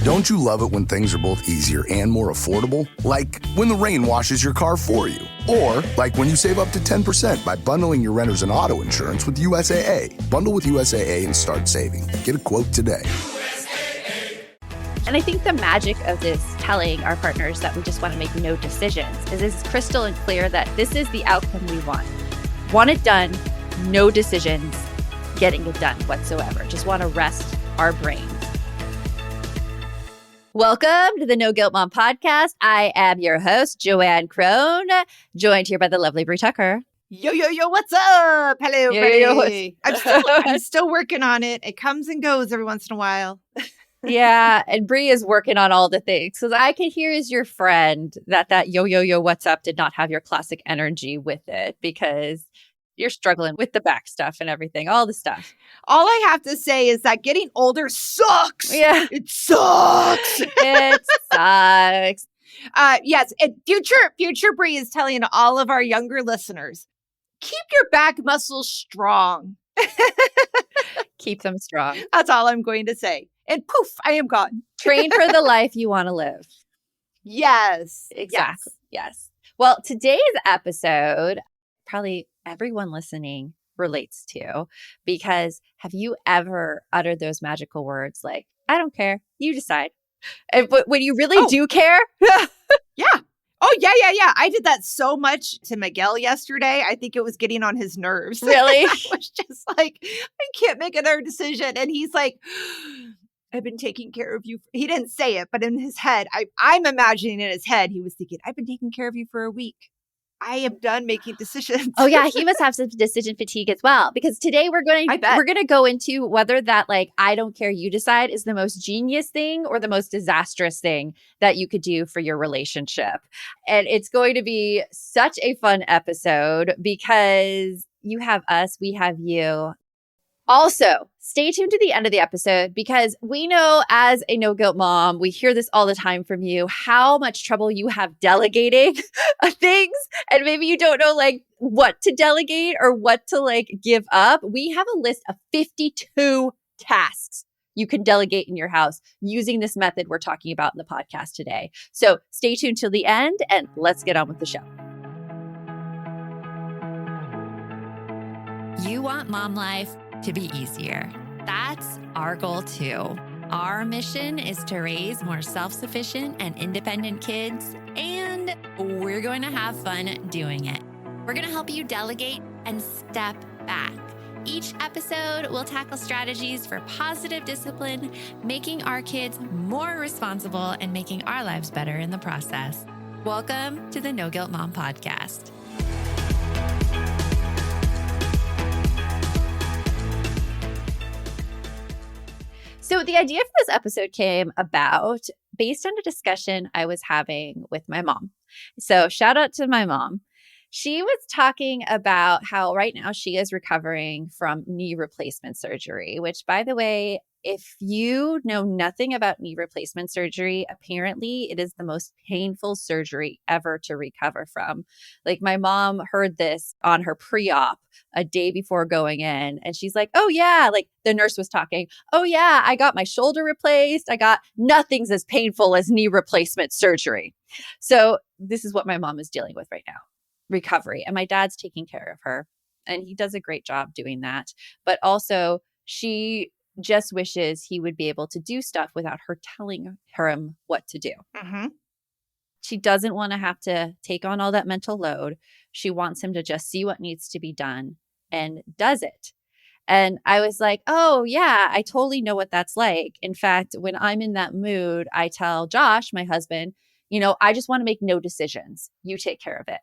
Don't you love it when things are both easier and more affordable? Like when the rain washes your car for you. Or like when you save up to 10% by bundling your renters and auto insurance with USAA. Bundle with USAA and start saving. Get a quote today. And I think the magic of this telling our partners that we just want to make no decisions is it's crystal and clear that this is the outcome we want. Want it done, no decisions, getting it done whatsoever. Just want to rest our brains. Welcome to the No Guilt Mom podcast. I am your host, JoAnn Crone, joined here by the lovely Brie Tucker. Yo, what's up? Hello, Yo. I'm still working on it. It comes and goes every once in a while. Yeah, and Brie is working on all the things. So I can hear as your friend that yo, what's up did not have your classic energy with it because you're struggling with the back stuff and everything, all the stuff. All I have to say is that getting older sucks. Yeah. It sucks. It sucks. Yes, and future Brie is telling all of our younger listeners, keep your back muscles strong. Keep them strong. That's all I'm going to say. And poof, I am gone. Train for the life you want to live. Yes. Exactly. Yes. Well, today's episode, probably everyone listening relates to, because have you ever uttered those magical words like, I don't care, you decide. But when you really do care. Yeah. Oh, yeah. I did that so much to Miguel yesterday. I think it was getting on his nerves. Really? I was just like, I can't make another decision. And he's like, I've been taking care of you. He didn't say it, but in his head, I'm imagining in his head, he was thinking, I've been taking care of you for a week. I am done making decisions. Oh yeah, he must have some decision fatigue as well. Because today we're going to go into whether that like I don't care, you decide is the most genius thing or the most disastrous thing that you could do for your relationship. And it's going to be such a fun episode because you have us, we have you. Also, stay tuned to the end of the episode because we know as a no guilt mom, we hear this all the time from you, how much trouble you have delegating things. And maybe you don't know like what to delegate or what to like give up. We have a list of 52 tasks you can delegate in your house using this method we're talking about in the podcast today. So stay tuned till the end and let's get on with the show. You want mom life to be easier. That's our goal too. Our mission is to raise more self-sufficient and independent kids, and we're going to have fun doing it. We're going to help you delegate and step back. Each episode will tackle strategies for positive discipline, making our kids more responsible and making our lives better in the process. Welcome to the No Guilt Mom podcast. So the idea for this episode came about based on a discussion I was having with my mom. So shout out to my mom. She was talking about how right now she is recovering from knee replacement surgery, which by the way, if you know nothing about knee replacement surgery, apparently it is the most painful surgery ever to recover from. Like my mom heard this on her pre-op a day before going in. And she's like, oh yeah, like the nurse was talking. Oh yeah, I got my shoulder replaced. Nothing's as painful as knee replacement surgery. So this is what my mom is dealing with right now, recovery. And my dad's taking care of her and he does a great job doing that. But also she just wishes he would be able to do stuff without her telling him what to do. Mm-hmm. She doesn't want to have to take on all that mental load. She wants him to just see what needs to be done and does it. And I was like, oh yeah, I totally know what that's like. In fact, when I'm in that mood, I tell Josh, my husband, I just want to make no decisions. You take care of it.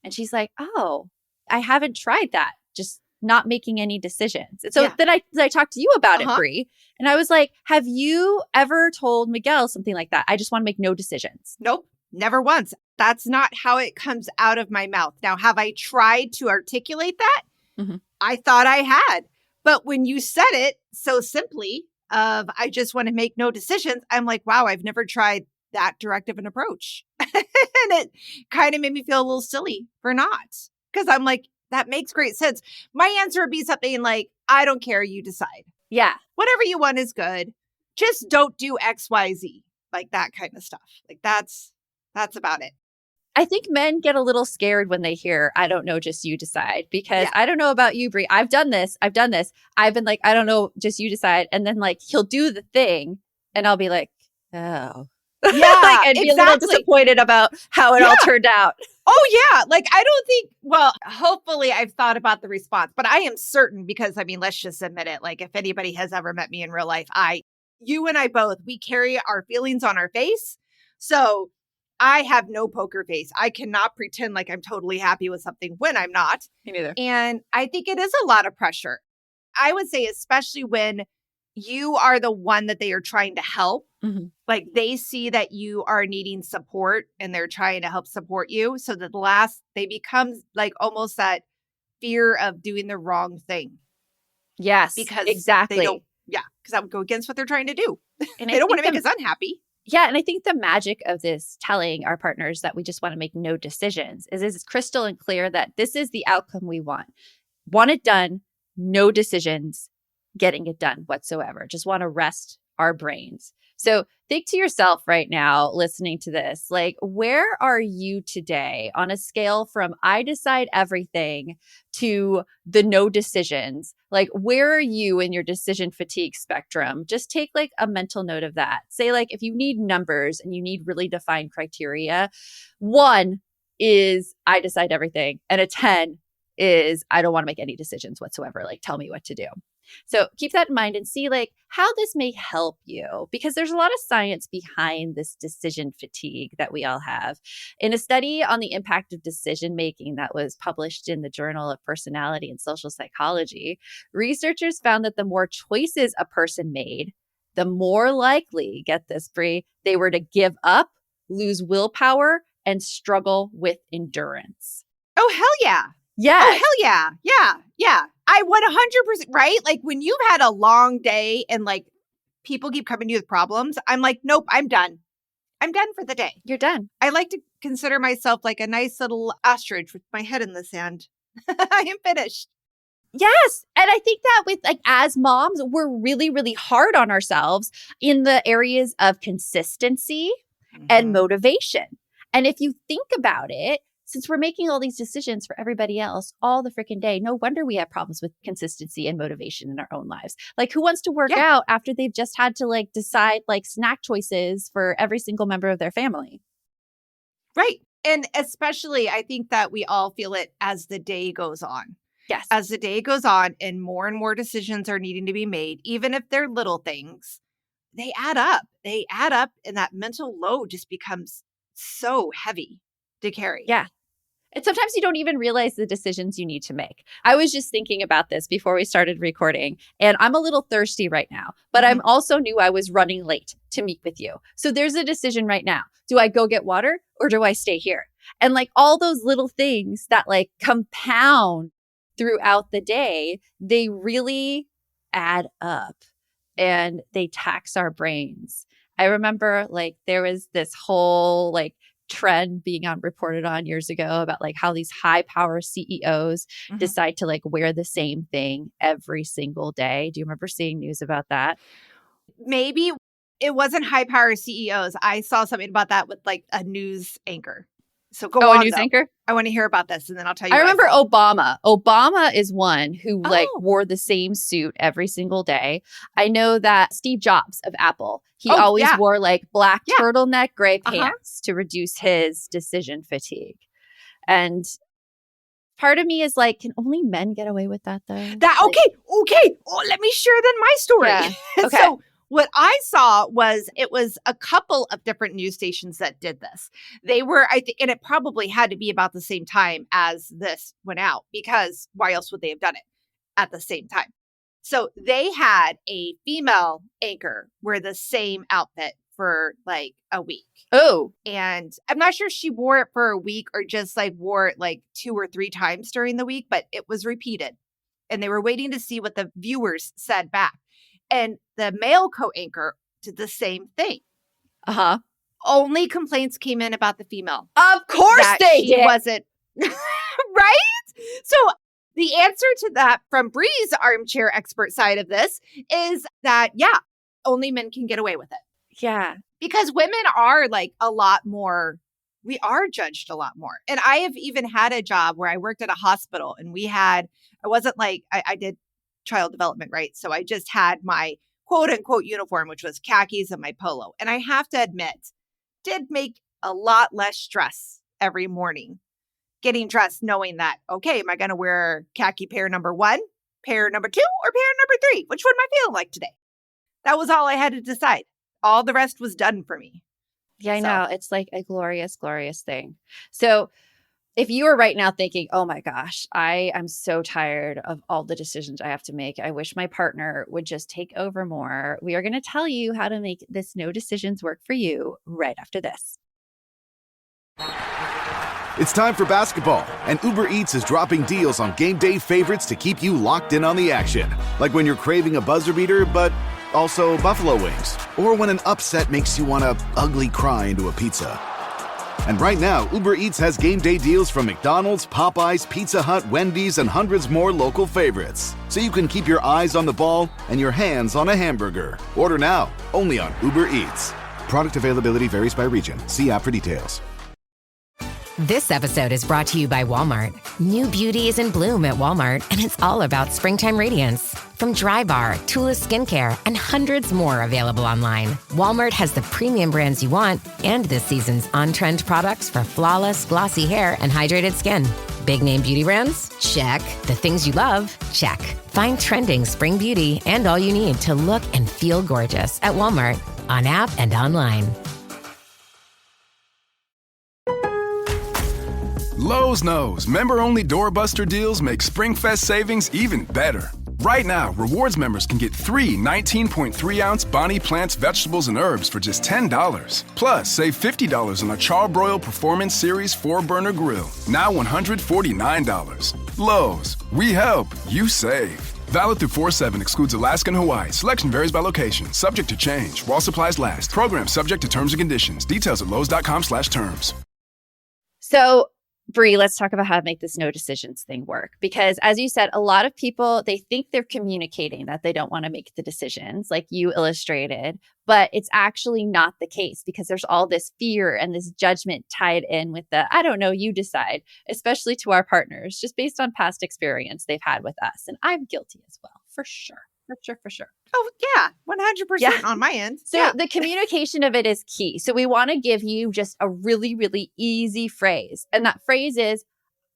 And she's like, oh, I haven't tried that. Just not making any decisions. And so then I talked to you about it, Brie. And I was like, have you ever told Miguel something like that? I just want to make no decisions. Nope. Never once. That's not how it comes out of my mouth. Now, have I tried to articulate that? Mm-hmm. I thought I had. But when you said it so simply of, I just want to make no decisions, I'm like, wow, I've never tried that direct of an approach. And it kind of made me feel a little silly for not. Because I'm like, that makes great sense. My answer would be something like, I don't care, you decide. Yeah. Whatever you want is good. just don't do XYZ, like that kind of stuff. Like that's about it. I think men get a little scared when they hear, I don't know, just you decide, because Yeah. I don't know about you, Brie. I've done this. I've been like, I don't know, just you decide. And then like, he'll do the thing and I'll be like, oh. Yeah, like, and be a little disappointed about how it all turned out. Oh, yeah. Like, I don't think, well, hopefully I've thought about the response, but I am certain because, I mean, let's just admit it. Like, if anybody has ever met me in real life, you and I both, we carry our feelings on our face. So I have no poker face. I cannot pretend like I'm totally happy with something when I'm not. Me neither. And I think it is a lot of pressure. I would say, especially when you are the one that they are trying to help. Mm-hmm. Like they see that you are needing support and they're trying to help support you. So that they become like almost that fear of doing the wrong thing. Yes, because exactly. because that would go against what they're trying to do. And they don't want to make us unhappy. Yeah. And I think the magic of this telling our partners that we just want to make no decisions is it's crystal and clear that this is the outcome we want. Want it done, no decisions, getting it done whatsoever. Just want to rest our brains. So think to yourself right now, listening to this, like, where are you today on a scale from I decide everything to the no decisions? Like, where are you in your decision fatigue spectrum? Just take like a mental note of that. Say like, if you need numbers and you need really defined criteria, 1 is I decide everything. And a 10 is I don't want to make any decisions whatsoever. Like, tell me what to do. So keep that in mind and see like how this may help you, because there's a lot of science behind this decision fatigue that we all have. In a study on the impact of decision making that was published in the Journal of Personality and Social Psychology, researchers found that the more choices a person made, the more likely, get this, Brie, they were to give up, lose willpower, and struggle with endurance. Oh, hell yeah. Yeah. Oh, hell yeah. Yeah. Yeah. I would 100%, right? Like when you've had a long day and like people keep coming to you with problems, I'm like, nope, I'm done. I'm done for the day. You're done. I like to consider myself like a nice little ostrich with my head in the sand. I am finished. Yes. And I think that with like as moms, we're really, really hard on ourselves in the areas of consistency and motivation. And if you think about it, since we're making all these decisions for everybody else all the freaking day, no wonder we have problems with consistency and motivation in our own lives. Like who wants to work out after they've just had to like decide like snack choices for every single member of their family? Right. And especially I think that we all feel it as the day goes on. Yes. As the day goes on and more decisions are needing to be made, even if they're little things, they add up. They add up and that mental load just becomes so heavy to carry. Yeah. And sometimes you don't even realize the decisions you need to make. I was just thinking about this before we started recording, and I'm a little thirsty right now, but I'm also knew I was running late to meet with you. So there's a decision right now. Do I go get water or do I stay here? And like all those little things that like compound throughout the day, they really add up and they tax our brains. I remember like there was this whole like trend being reported on years ago about like how these high power CEOs decide to like wear the same thing every single day. Do you remember seeing news about that? Maybe it wasn't high power CEOs. I saw something about that with like a news anchor. So go on. A news anchor? I want to hear about this and then I'll tell you. I remember Obama. Obama is one who like wore the same suit every single day. I know that Steve Jobs of Apple, he always wore like black turtleneck, gray pants to reduce his decision fatigue. And part of me is like, can only men get away with that though? Okay. Oh, let me share then my story. Yeah. Okay. So what I saw was it was a couple of different news stations that did this. They were, I think, and it probably had to be about the same time as this went out because why else would they have done it at the same time? So they had a female anchor wear the same outfit for like a week. Oh. And I'm not sure she wore it for a week or just like wore it like 2 or 3 times during the week, but it was repeated. And they were waiting to see what the viewers said back. And the male co-anchor did the same thing. Only complaints came in about the female. Of course they did. Wasn't right? So the answer to that from Bree's armchair expert side of this is that, only men can get away with it. Yeah. Because women are like a lot more, we are judged a lot more. And I have even had a job where I worked at a hospital and I wasn't like, I did child development, right? So I just had my quote unquote uniform, which was khakis and my polo. And I have to admit, did make a lot less stress every morning getting dressed, knowing that, okay, am I going to wear khaki pair number 1, pair number 2, or pair number 3? Which one am I feeling like today? That was all I had to decide. All the rest was done for me. Yeah, I know. It's like a glorious, glorious thing. So if you are right now thinking, oh my gosh, I am so tired of all the decisions I have to make. I wish my partner would just take over more. We are going to tell you how to make this no decisions work for you right after this. It's time for basketball, and Uber Eats is dropping deals on game day favorites to keep you locked in on the action. Like when you're craving a buzzer beater, but also buffalo wings. Or when an upset makes you want to ugly cry into a pizza. And right now, Uber Eats has game day deals from McDonald's, Popeyes, Pizza Hut, Wendy's, and hundreds more local favorites. So you can keep your eyes on the ball and your hands on a hamburger. Order now, only on Uber Eats. Product availability varies by region. See app for details. This episode is brought to you by Walmart. New beauty is in bloom at Walmart, and it's all about springtime radiance. From Drybar, Tula Skincare, and hundreds more available online, Walmart has the premium brands you want and this season's on-trend products for flawless, glossy hair and hydrated skin. Big name beauty brands? Check. The things you love? Check. Find trending spring beauty and all you need to look and feel gorgeous at Walmart, on app and online. Lowe's knows member-only doorbuster deals make SpringFest savings even better. Right now, rewards members can get 3 19.3-ounce Bonnie Plants vegetables and herbs for just $10. Plus, save $50 on a Charbroil Performance Series 4-burner grill, now $149. Lowe's, we help, you save. Valid through 4/7, excludes Alaska and Hawaii. Selection varies by location, subject to change. While supplies last. Program subject to terms and conditions. Details at lowes.com/terms. So, Bree, let's talk about how to make this no decisions thing work. Because as you said, a lot of people, they think they're communicating that they don't want to make the decisions like you illustrated, but it's actually not the case because there's all this fear and this judgment tied in with the, I don't know, you decide, especially to our partners, just based on past experience they've had with us. And I'm guilty as well, for sure. For sure. Oh, yeah. 100% on my end. So the communication of it is key. So we want to give you just a really, really easy phrase. And that phrase is,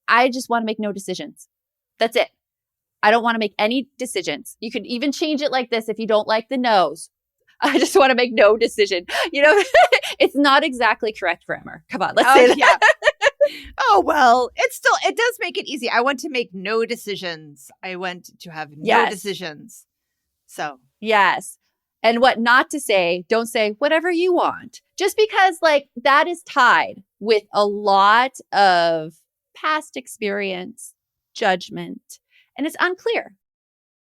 I just want to make no decisions. That's it. I don't want to make any decisions. You could even change it like this if you don't like the no's. I just want to make no decision. You know, it's not exactly correct grammar. Come on, let's say that. Yeah. Oh, well, it does make it easy. I want to make no decisions. I want to have no decisions. So, yes. And what not to say, don't say whatever you want. Just because like that is tied with a lot of past experience, judgment, and it's unclear.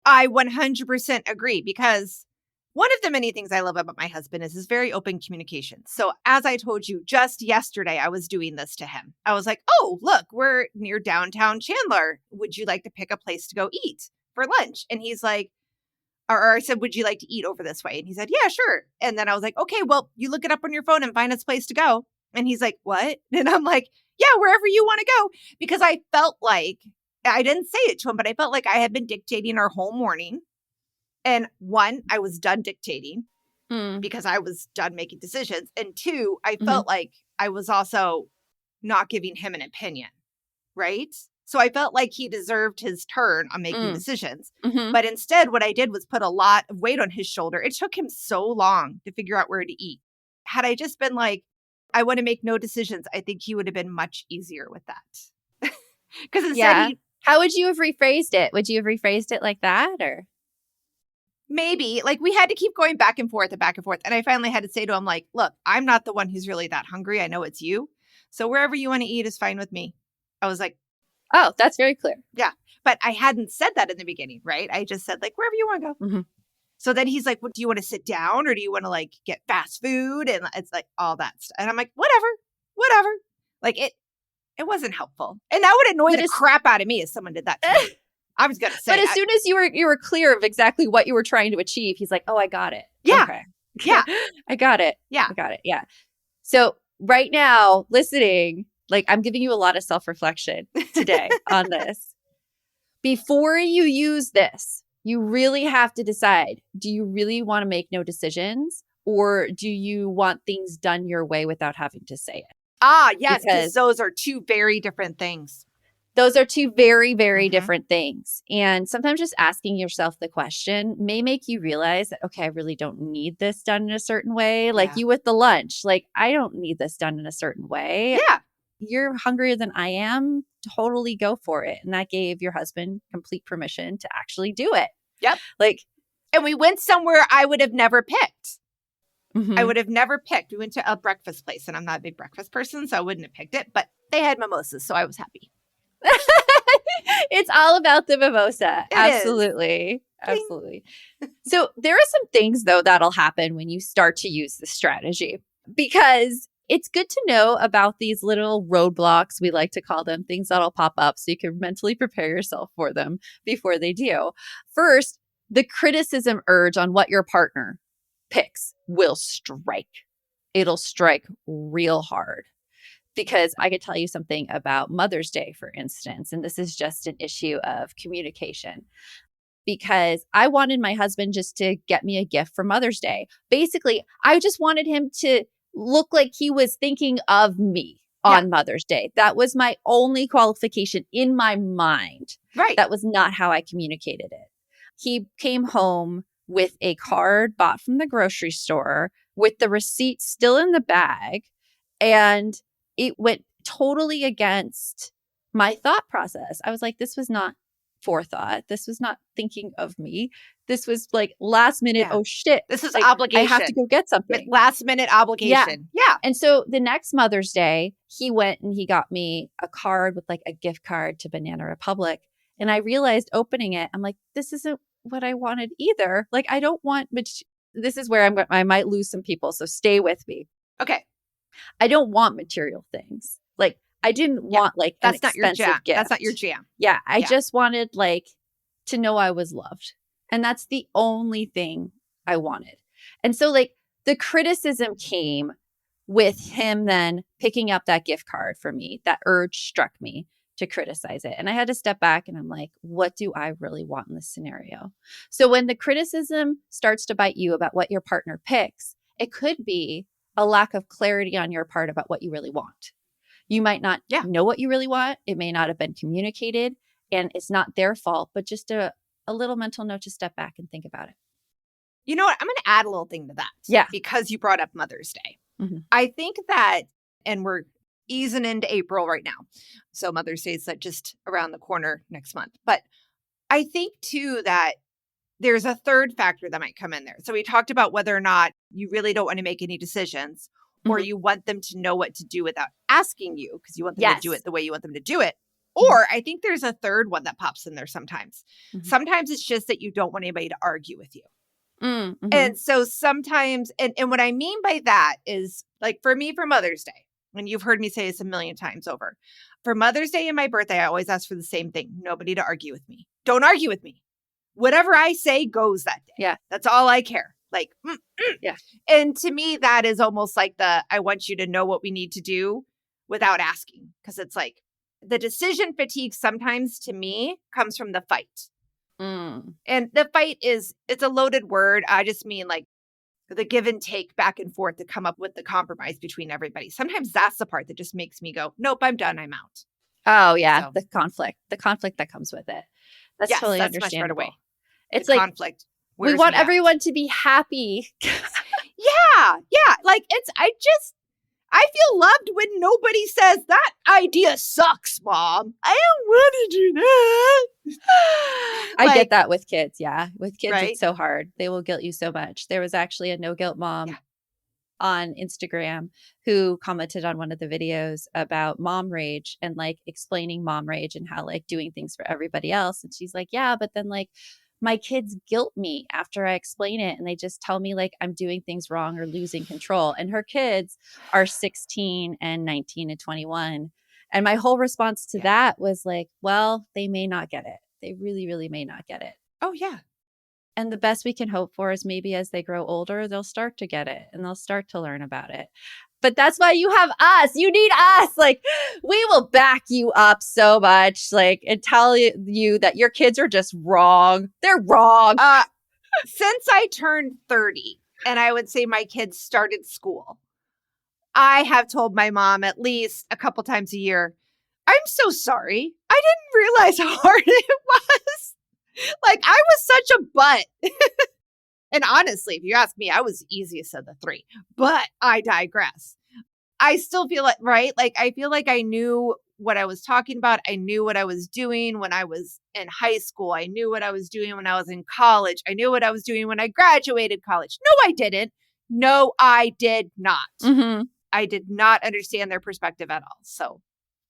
I 100% agree because one of the many things I love about my husband is his very open communication. So as I told you just yesterday, I was doing this to him. I was like, oh, look, we're near downtown Chandler. Would you like to pick a place to go eat for lunch? And he's like, or I said, would you like to eat over this way? And he said, yeah, sure. And then I was like, okay, well, you look it up on your phone and find us a place to go. And he's like, what? And I'm like, yeah, wherever you want to go. Because I felt like, I didn't say it to him, but I felt like I had been dictating our whole morning. And 1, I was done dictating because I was done making decisions. And 2, I felt like I was also not giving him an opinion, right? So I felt like he deserved his turn on making decisions. But instead, what I did was put a lot of weight on his shoulder. It took him so long to figure out where to eat. Had I just been like, I want to make no decisions, I think he would have been much easier with that. Because instead, how would you have rephrased it? Would you have rephrased it like that or? Maybe. Like we had to keep going back and forth and back and forth. And I finally had to say to him, like, look, I'm not the one who's really that hungry. I know it's you. So wherever you want to eat is fine with me. I was like, oh, that's very clear. Yeah. But I hadn't said that in the beginning, right? I just said like, wherever you want to go. So then he's like, what, do you want to sit down or do you want to like get fast food? And it's like all that stuff. And I'm like, whatever. Like it wasn't helpful. And that would annoy the crap out of me if someone did that to me. I was going to say. But as soon as you were clear of exactly what you were trying to achieve, he's like, oh, I got it. Yeah. Okay. Yeah. I got it. Yeah. I got it. Yeah. So right now, listening, like I'm giving you a lot of self-reflection today on this. Before you use this, you really have to decide, do you really want to make no decisions, or do you want things done your way without having to say it? Ah, yes, because Because those are two very different things. those are two very, very Mhm. different things. And sometimes just asking yourself the question may make you realize that, okay, I really don't need this done in a certain way. Like Yeah. you with the lunch, like I don't need this done in a certain way. Yeah. You're hungrier than I am. Totally go for it. And that gave your husband complete permission to actually do it. Yep. Like, And we went somewhere I would have never picked. mhm. I would have never picked. We went to a breakfast place, and I'm not a big breakfast person, so I wouldn't have picked it. But they had mimosas, so I was happy. It's all about the mimosa. It is. Absolutely. Ding. Absolutely. So there are some things though that'll happen when you start to use this strategy, because it's good to know about these little roadblocks, we like to call them, things that'll pop up so you can mentally prepare yourself for them before they do. First, the criticism urge on what your partner picks will strike. It'll strike real hard. Because I could tell you something about Mother's Day, for instance, and this is just an issue of communication. Because I wanted my husband just to get me a gift for Mother's Day. Basically, I just wanted him to look like he was thinking of me on Mother's Day. That was my only qualification in my mind. Right. That was not how I communicated it. He came home with a card bought from the grocery store with the receipt still in the bag, and it went totally against my thought process. I was like, this was not forethought. This was not thinking of me. This was like last minute. Yeah. Oh shit. This is Like, obligation. I have to go get something. Last minute obligation. Yeah. And so the next Mother's Day, he went and he got me a card with like a gift card to Banana Republic. And I realized opening it, I'm like, this isn't what I wanted either. Like, I don't want, this is where I might lose some people. So stay with me. Okay. I don't want material things. Like I didn't want like an That's not your expensive jam. gift. That's not your jam. Yeah. I Yeah. just wanted like to know I was loved. And that's the only thing I wanted. And so like the criticism came with him then picking up that gift card for me. That urge struck me to criticize it. And I had to step back and I'm like, what do I really want in this scenario? So when the criticism starts to bite you about what your partner picks, it could be a lack of clarity on your part about what you really want. You might not know what you really want. It may not have been communicated, and it's not their fault, but just a little mental note to step back and think about it. You know what? I'm going to add a little thing to that. Yeah. Because you brought up Mother's Day. Mhm. I think that, and we're easing into April right now. So Mother's Day is just around the corner next month. But I think too that there's a third factor that might come in there. So we talked about whether or not you really don't want to make any decisions, or you want them to know what to do without asking you because you want them to do it the way you want them to do it. Or I think there's a third one that pops in there sometimes. Mhm. Sometimes it's just that you don't want anybody to argue with you. Mm-hmm. And so sometimes, and what I mean by that is like for me, for Mother's Day, and you've heard me say this a million times over, for Mother's Day and my birthday, I always ask for the same thing. Nobody to argue with me. Don't argue with me. Whatever I say goes that day. Yeah. That's all I care. Like, Yeah. And to me, that is almost like I want you to know what we need to do without asking. Because it's like the decision fatigue sometimes to me comes from the fight. Mm. And the fight it's a loaded word. I just mean like the give and take back and forth to come up with the compromise between everybody. Sometimes that's the part that just makes me go, nope, I'm done. I'm out. Oh yeah. So. The conflict that comes with it. That's Yes, totally that's much understandable. better way. It's The like conflict. we wears want me out. everyone to be happy. Yeah. Like I feel loved when nobody says that idea sucks, Mom. I don't want to do that. I get that with kids. Yeah. With kids, Right? it's so hard. They will guilt you so much. There was actually a no guilt mom on Instagram who commented on one of the videos about mom rage and like explaining mom rage and how like doing things for everybody else. And she's like, yeah, but then like my kids guilt me after I explain it. And they just tell me like I'm doing things wrong or losing control. And her kids are 16 and 19 and 21. And my whole response to that was like, well, they may not get it. They really, really may not get it. Oh, yeah. And the best we can hope for is maybe as they grow older, they'll start to get it and they'll start to learn about it. But that's why you have us. You need us. Like, we will back you up so much, like, and tell you that your kids are just wrong. They're wrong. Since I turned 30 and I would say my kids started school, I have told my mom at least a couple times a year, I'm so sorry. I didn't realize how hard it was. Like, I was such a butt. And honestly, if you ask me, I was the easiest of the three, but I digress. I still feel like, right? Like, I feel like I knew what I was talking about. I knew what I was doing when I was in high school. I knew what I was doing when I was in college. I knew what I was doing when I graduated college. No, I didn't. No, I did not. Mm-hmm. I did not understand their perspective at all. So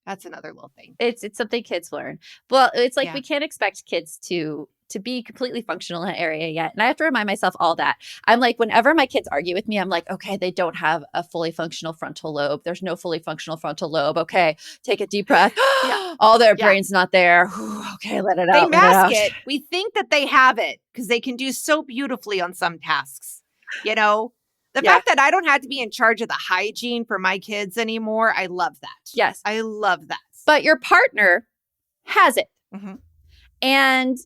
that's another little thing. It's something kids learn. Well, it's like Yeah. we can't expect kids to be completely functional in that area yet. And I have to remind myself all that. I'm like, whenever my kids argue with me, I'm like, okay, they don't have a fully functional frontal lobe. There's no fully functional frontal lobe. Okay, take a deep breath. Yeah. All their Yeah. brain's not there. Okay, let it They out. mask it. We think that they have it because they can do so beautifully on some tasks. You know, the Yeah. fact that I don't have to be in charge of the hygiene for my kids anymore, I love that. Yes. I love that. But your partner has it. Mhm. And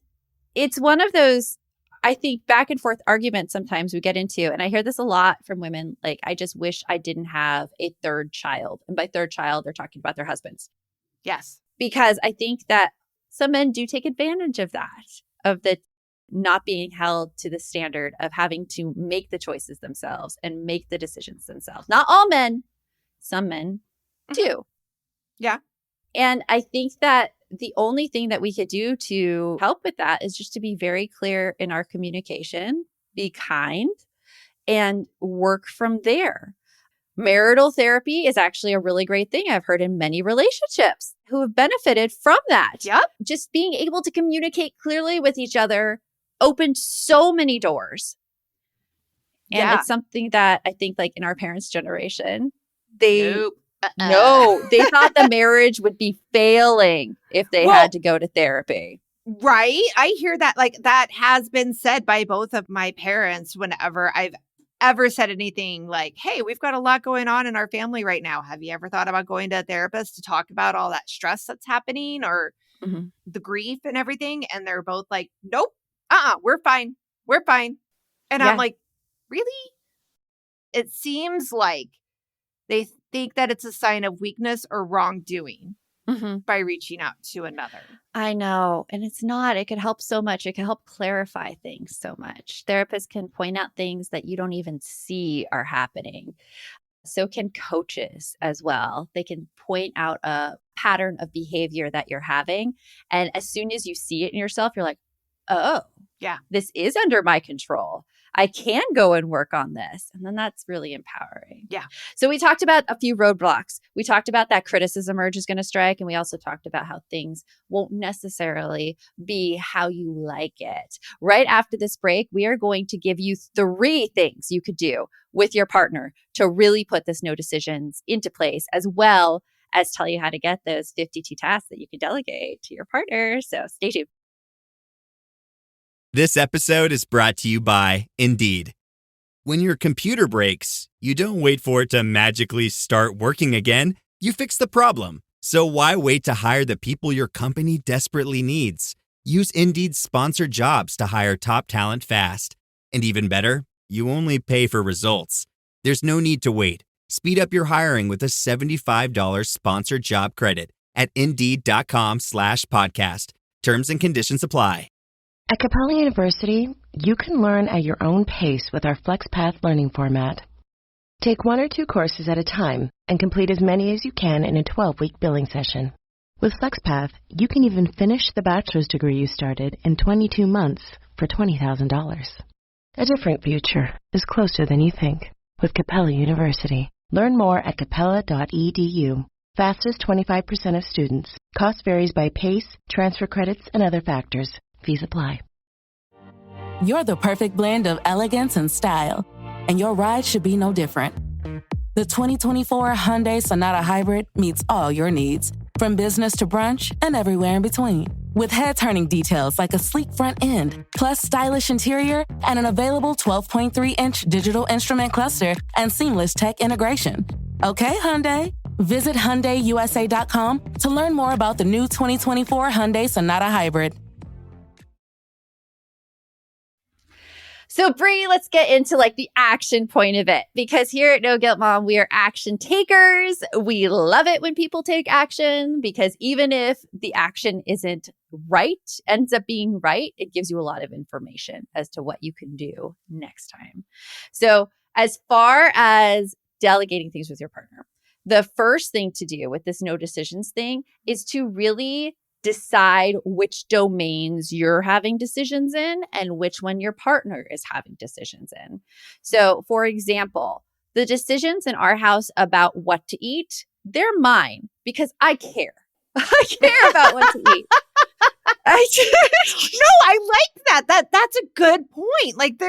it's one of those, I think, back and forth arguments sometimes we get into. And I hear this a lot from women. Like, I just wish I didn't have a third child. And by third child, they're talking about their husbands. Yes. Because I think that some men do take advantage of that, of the not being held to the standard of having to make the choices themselves and make the decisions themselves. Not all men, some men do. Yeah. And I think that the only thing that we could do to help with that is just to be very clear in our communication, be kind, and work from there. Marital therapy is actually a really great thing. I've heard in many relationships who have benefited from that. Yep. Just being able to communicate clearly with each other opened so many doors. And Yeah. it's something that I think, like, in our parents' generation, they Nope. no, they thought the marriage would be failing if they Well, had to go to therapy. Right. I hear that, like, that has been said by both of my parents whenever I've ever said anything like, hey, we've got a lot going on in our family right now. Have you ever thought about going to a therapist to talk about all that stress that's happening or Mhm. the grief and everything? And they're both like, nope, we're fine. We're fine. And Yeah. I'm like, really? It seems like they think that it's a sign of weakness or wrongdoing Mhm. by reaching out to another. I know. And it's not. It could help so much. It can help clarify things so much. Therapists can point out things that you don't even see are happening. So can coaches as well. They can point out a pattern of behavior that you're having. And as soon as you see it in yourself, you're like, oh, Yeah. this is under my control. I can go and work on this. And then that's really empowering. Yeah. So we talked about a few roadblocks. We talked about that criticism urge is going to strike. And we also talked about how things won't necessarily be how you like it. Right after this break, we are going to give you 3 things you could do with your partner to really put this no decisions into place, as well as tell you how to get those 52 tasks that you can delegate to your partner. So stay tuned. This episode is brought to you by Indeed. When your computer breaks, you don't wait for it to magically start working again. You fix the problem. So why wait to hire the people your company desperately needs? Use Indeed's sponsored jobs to hire top talent fast. And even better, you only pay for results. There's no need to wait. Speed up your hiring with a $75 sponsored job credit at Indeed.com/podcast. Terms and conditions apply. At Capella University, you can learn at your own pace with our FlexPath learning format. Take 1 or 2 courses at a time and complete as many as you can in a 12-week billing session. With FlexPath, you can even finish the bachelor's degree you started in 22 months for $20,000. A different future is closer than you think with Capella University. Learn more at capella.edu. Fastest 25% of students. Cost varies by pace, transfer credits, and other factors. Fees apply. You're the perfect blend of elegance and style, and your ride should be no different. The 2024 Hyundai Sonata Hybrid meets all your needs, from business to brunch and everywhere in between. With head-turning details like a sleek front end, plus stylish interior, and an available 12.3-inch digital instrument cluster and seamless tech integration. Okay, Hyundai. Visit HyundaiUSA.com to learn more about the new 2024 Hyundai Sonata Hybrid. So Bree, let's get into like the action point of it, because here at No Guilt Mom, we are action takers. We love it when people take action, because even if the action isn't right, ends up being right, it gives you a lot of information as to what you can do next time. So as far as delegating things with your partner, the first thing to do with this no decisions thing is to really decide which domains you're having decisions in and which one your partner is having decisions in. So, for example, the decisions in our house about what to eat, they're mine because I care. I care about what to eat. No, I like that. That's a good point. Like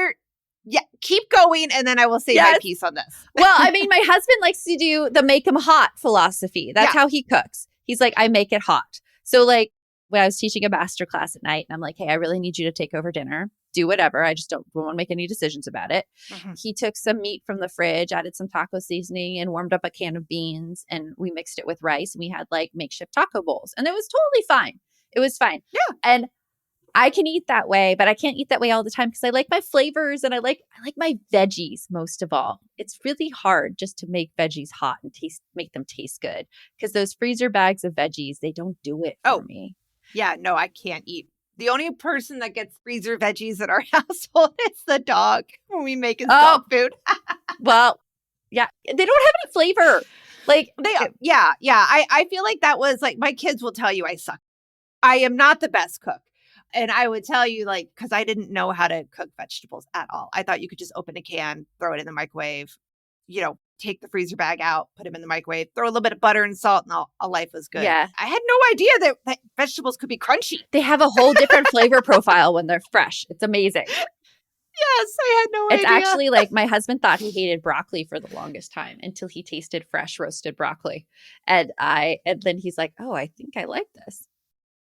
keep going, and then I will say my piece on this. Well, I mean, my husband likes to do the make him hot philosophy. That's how he cooks. He's like, I make it hot. So like when I was teaching a master class at night and I'm like, hey, I really need you to take over dinner. Do whatever. I just don't want to make any decisions about it. Mm-hmm. He took some meat from the fridge, added some taco seasoning and warmed up a can of beans. And we mixed it with rice. And we had like makeshift taco bowls. And it was totally fine. It was fine. Yeah. And I can eat that way, but I can't eat that way all the time because I like my flavors and I like my veggies most of all. It's really hard just to make veggies hot and make them taste good because those freezer bags of veggies, they don't do it for me. Yeah, no, I can't eat. The only person that gets freezer veggies in our household is the dog when we make his dog food. Well, yeah, they don't have any flavor. Like I feel like that was like my kids will tell you I suck. I am not the best cook. And I would tell you, like, because I didn't know how to cook vegetables at all. I thought you could just open a can, throw it in the microwave, take the freezer bag out, put them in the microwave, throw a little bit of butter and salt, and all life was good. Yeah. I had no idea that vegetables could be crunchy. They have a whole different flavor profile when they're fresh. It's amazing. Yes, I had no idea. It's actually like my husband thought he hated broccoli for the longest time until he tasted fresh roasted broccoli. And then he's like, oh, I think I like this.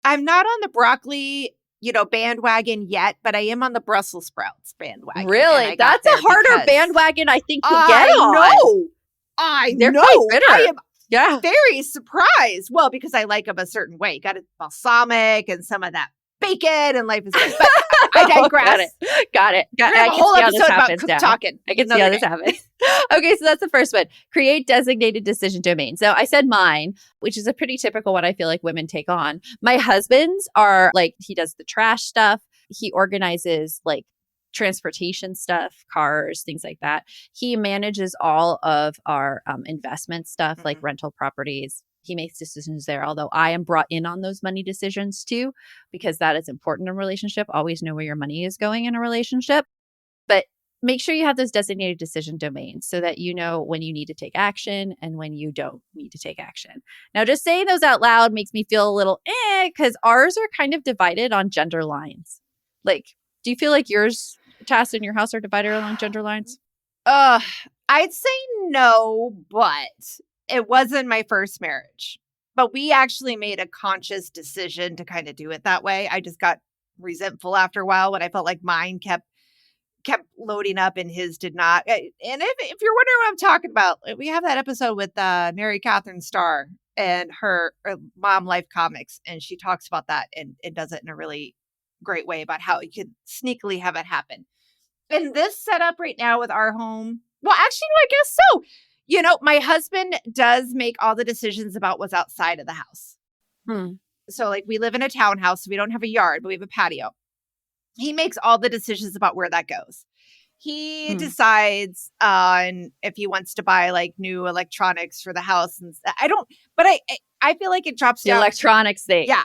I'm not on the broccoli bandwagon yet, but I am on the Brussels sprouts bandwagon. Really? That's a harder bandwagon I think to get on. They're quite bitter. I am very surprised. Well, because I like them a certain way. Got it balsamic and some of that bacon and life is good. But I digress. Got it. I have a whole episode about talking. I can see how this happens. Okay, so that's the first one. Create designated decision domain. So I said mine, which is a pretty typical one I feel like women take on. My husband's are like, he does the trash stuff. He organizes like transportation stuff, cars, things like that. He manages all of our investment stuff, like rental properties. He makes decisions there, although I am brought in on those money decisions too, because that is important in a relationship. Always know where your money is going in a relationship. But make sure you have those designated decision domains so that you know when you need to take action and when you don't need to take action. Now, just saying those out loud makes me feel a little because ours are kind of divided on gender lines. Like, do you feel like yours, tasks in your house, are divided along gender lines? I'd say no, but it wasn't my first marriage. But we actually made a conscious decision to kind of do it that way. I just got resentful after a while when I felt like mine kept loading up and his did not. And if you're wondering what I'm talking about, we have that episode with Mary Catherine Starr and her Mom Life Comics, and she talks about that and does it in a really great way about how you could sneakily have it happen. And this setup right now with our home, well, actually, no, I guess so. My husband does make all the decisions about what's outside of the house. So like we live in a townhouse, so we don't have a yard, but we have a patio. He makes all the decisions about where that goes. He decides on if he wants to buy like new electronics for the house. And I feel like it drops down. The electronics thing. Yeah.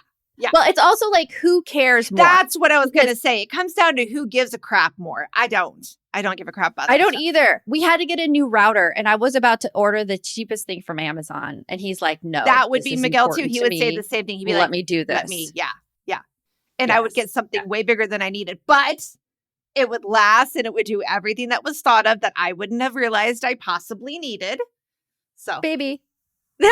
Well, it's also like, who cares more? That's what I was going to say. It comes down to who gives a crap more. I don't give a crap about that. I don't either. We had to get a new router and I was about to order the cheapest thing from Amazon. And he's like, no. That would be Miguel too. He would say the same thing. He'd be like, let me do this. Yeah. And I would get something way bigger than I needed, but it would last and it would do everything that was thought of that I wouldn't have realized I possibly needed. So Baby. Maybe.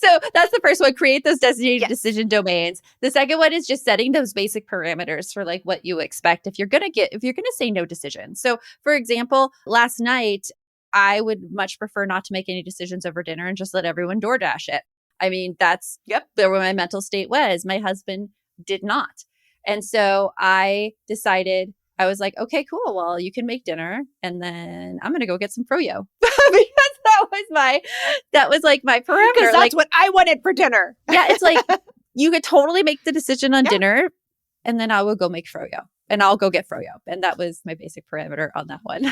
So that's the first one, create those designated decision domains. The second one is just setting those basic parameters for like what you expect if you're going to say no decisions. So for example, last night, I would much prefer not to make any decisions over dinner and just let everyone DoorDash it. I mean, that's where my mental state was. My husband did not. And so I decided, I was like, okay, cool. Well, you can make dinner and then I'm going to go get some froyo because that was like my parameter. Because that's what I wanted for dinner. Yeah. It's like, you could totally make the decision on dinner and then I will go make froyo and I'll go get froyo. And that was my basic parameter on that one.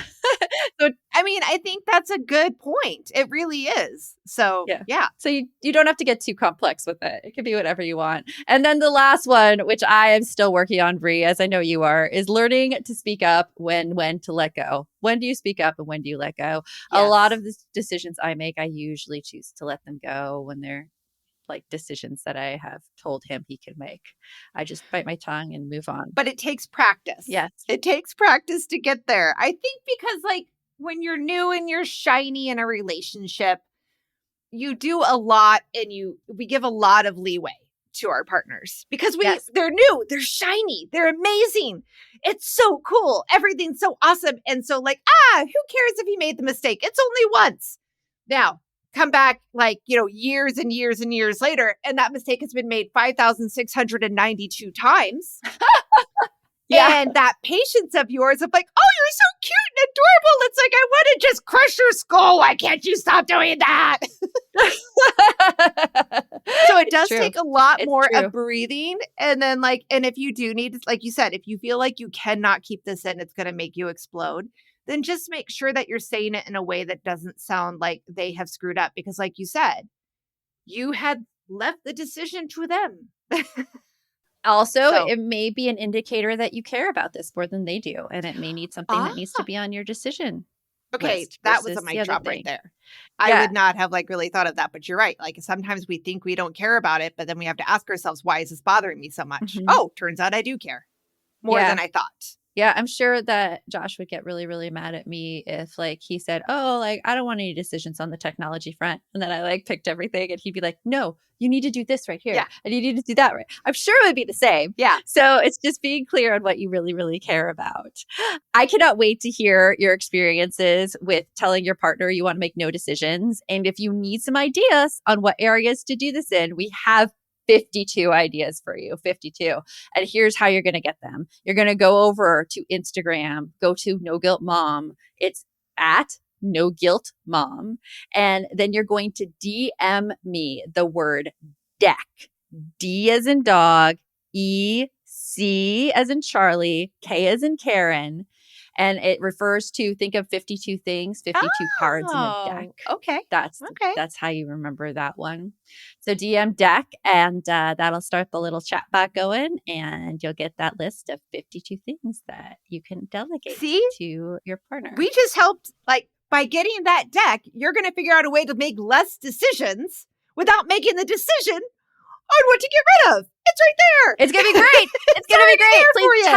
So, I mean, I think that's a good point. It really is. So, yeah. So you don't have to get too complex with it. It can be whatever you want. And then the last one, which I am still working on, Bree, as I know you are, is learning to speak up when to let go. When do you speak up and when do you let go? A lot of the decisions I make, I usually choose to let them go when they're like decisions that I have told him he can make. I just bite my tongue and move on. But it takes practice. Yes. It takes practice to get there. I think because like when you're new and you're shiny in a relationship, you do a lot and we give a lot of leeway to our partners because they're new, they're shiny, they're amazing. It's so cool. Everything's so awesome. And so like, who cares if he made the mistake? It's only once. Now, come back like, years and years and years later, and that mistake has been made 5,692 times. And that patience of yours of like, oh, you're so cute and adorable. It's like, I want to just crush your skull. Why can't you stop doing that? So it does take a lot more of breathing. And then and if you do need, like you said, if you feel like you cannot keep this in, it's going to make you explode, then just make sure that you're saying it in a way that doesn't sound like they have screwed up. Because like you said, you had left the decision to them. Also, it may be an indicator that you care about this more than they do. And it may need something that needs to be on your decision. Okay, that was a mic drop right there. I would not have really thought of that, but you're right. Like sometimes we think we don't care about it, but then we have to ask ourselves, why is this bothering me so much? Mm-hmm. Oh, turns out I do care more than I thought. Yeah, I'm sure that Josh would get really, really mad at me if he said, oh, I don't want any decisions on the technology front. And then I picked everything and he'd be like, no, you need to do this right here. Yeah. And you need to do that right. I'm sure it would be the same. Yeah. So it's just being clear on what you really, really care about. I cannot wait to hear your experiences with telling your partner you want to make no decisions. And if you need some ideas on what areas to do this in, we have 52 ideas for you, 52. And here's how you're going to get them. You're going to go over to Instagram, go to No Guilt Mom. It's at No Guilt Mom. And then you're going to DM me the word DEC, D as in dog, E, C as in Charlie, K as in Karen. And it refers to, think of 52 things, 52 cards in a deck. Okay. That's how you remember that one. So DM deck, and that'll start the little chat bot going, and you'll get that list of 52 things that you can delegate to your partner. We just helped, by getting that deck, you're going to figure out a way to make less decisions without making the decision on what to get rid of. It's right there. It's going to be great. It's going to be great. Please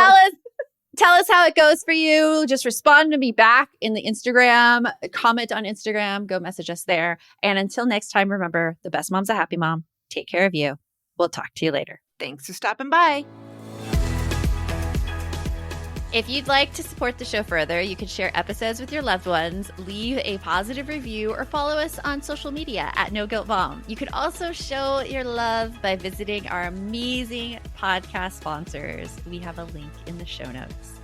tell us how it goes for you. Just respond to me back in the Instagram, comment on Instagram, go message us there. And until next time, remember, the best mom's a happy mom. Take care of you. We'll talk to you later. Thanks for stopping by. If you'd like to support the show further, you can share episodes with your loved ones, leave a positive review, or follow us on social media at No Guilt Mom. You could also show your love by visiting our amazing podcast sponsors. We have a link in the show notes.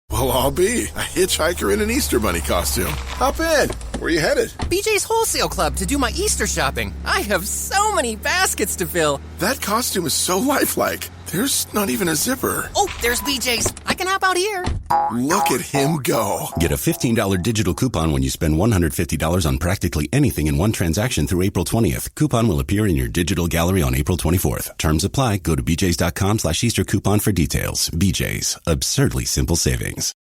Well, I'll be a hitchhiker in an Easter Bunny costume. Hop in. Where are you headed? BJ's Wholesale Club to do my Easter shopping. I have so many baskets to fill. That costume is so lifelike. There's not even a zipper. Oh, there's BJ's. I can hop out here. Look at him go. Get a $15 digital coupon when you spend $150 on practically anything in one transaction through April 20th. Coupon will appear in your digital gallery on April 24th. Terms apply. Go to bjs.com/Easter coupon for details. BJ's. Absurdly simple savings.